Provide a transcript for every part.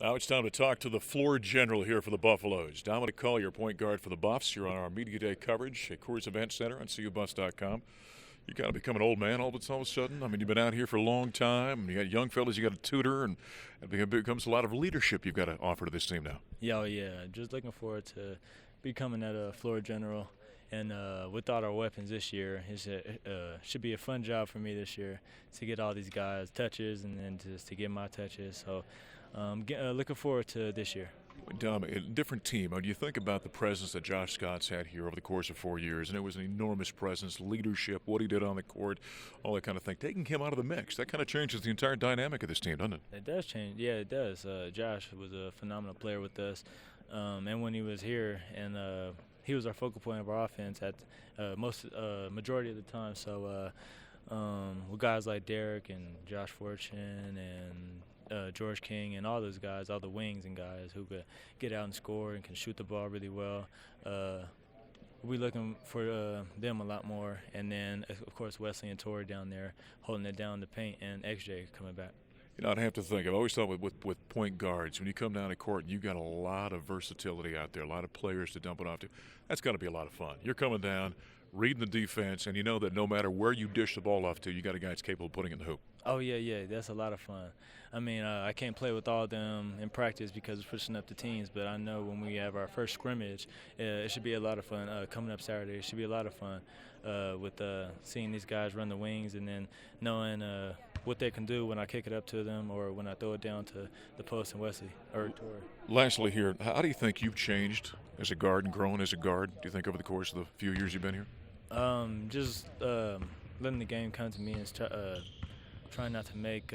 Now it's time to talk to the floor general here for the Buffaloes. Dominic Collier, point guard for the Buffs. You're on our Media Day coverage at Coors Event Center on CUBuffs.com. You got to become an old man all of a sudden. I mean, you've been out here for a long time. You got young fellas you got to tutor, and it becomes a lot of leadership you've got to offer to this team now. Yeah. Just looking forward to becoming that floor general. And without our weapons this year, it should be a fun job for me this year to get all these guys touches and then just to get my touches. So looking forward to this year. Dom, a different team. Do you think about the presence that Josh Scott's had here over the course of 4 years? And it was an enormous presence, leadership, what he did on the court, all that kind of thing. Taking him out of the mix, that kind of changes the entire dynamic of this team, doesn't it? It does change. Yeah, it does. Josh was a phenomenal player with us. And when he was here, and he was our focal point of our offense at majority of the time. So with guys like Derek and Josh Fortune and George King and all those guys, all the wings and guys who could get out and score and can shoot the ball really well. We're looking for them a lot more. And then, of course, Wesley and Torrey down there holding it down the paint, and XJ coming back. You know, I'd have to think. I've always thought with point guards, when you come down to court, you've got a lot of versatility out there, a lot of players to dump it off to. That's got to be a lot of fun. You're coming down, reading the defense, and you know that no matter where you dish the ball off to, you got a guy that's capable of putting it in the hoop. Oh, yeah, that's a lot of fun. I mean, I can't play with all of them in practice because it's pushing up the teams, but I know when we have our first scrimmage, it should be a lot of fun. Coming up Saturday, it should be a lot of fun with seeing these guys run the wings and then knowing what they can do when I kick it up to them or when I throw it down to the post and Wesley or Torrey. Lastly here, how do you think you've changed as a guard and grown as a guard, do you think, over the course of the few years you've been here? Just letting the game come to me and trying not to make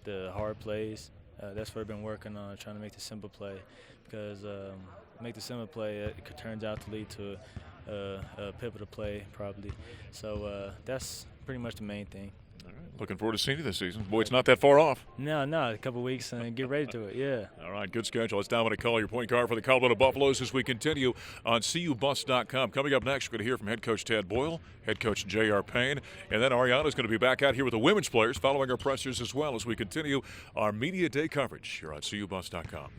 the hard plays. That's what I've been working on, trying to make the simple play, because make the simple play, it turns out to lead to a pivotal play probably. So that's pretty much the main thing. All right. Looking forward to seeing you this season. Boy, it's not that far off. No, a couple weeks and get ready to it, yeah. All right, good schedule. It's Dominic Collier, your point guard for the Colorado Buffaloes as we continue on CUBuffs.com. Coming up next, we're going to hear from head coach Tad Boyle, head coach J.R. Payne, and then Ariana's going to be back out here with the women's players following our pressers as well as we continue our Media Day coverage here on CUBuffs.com.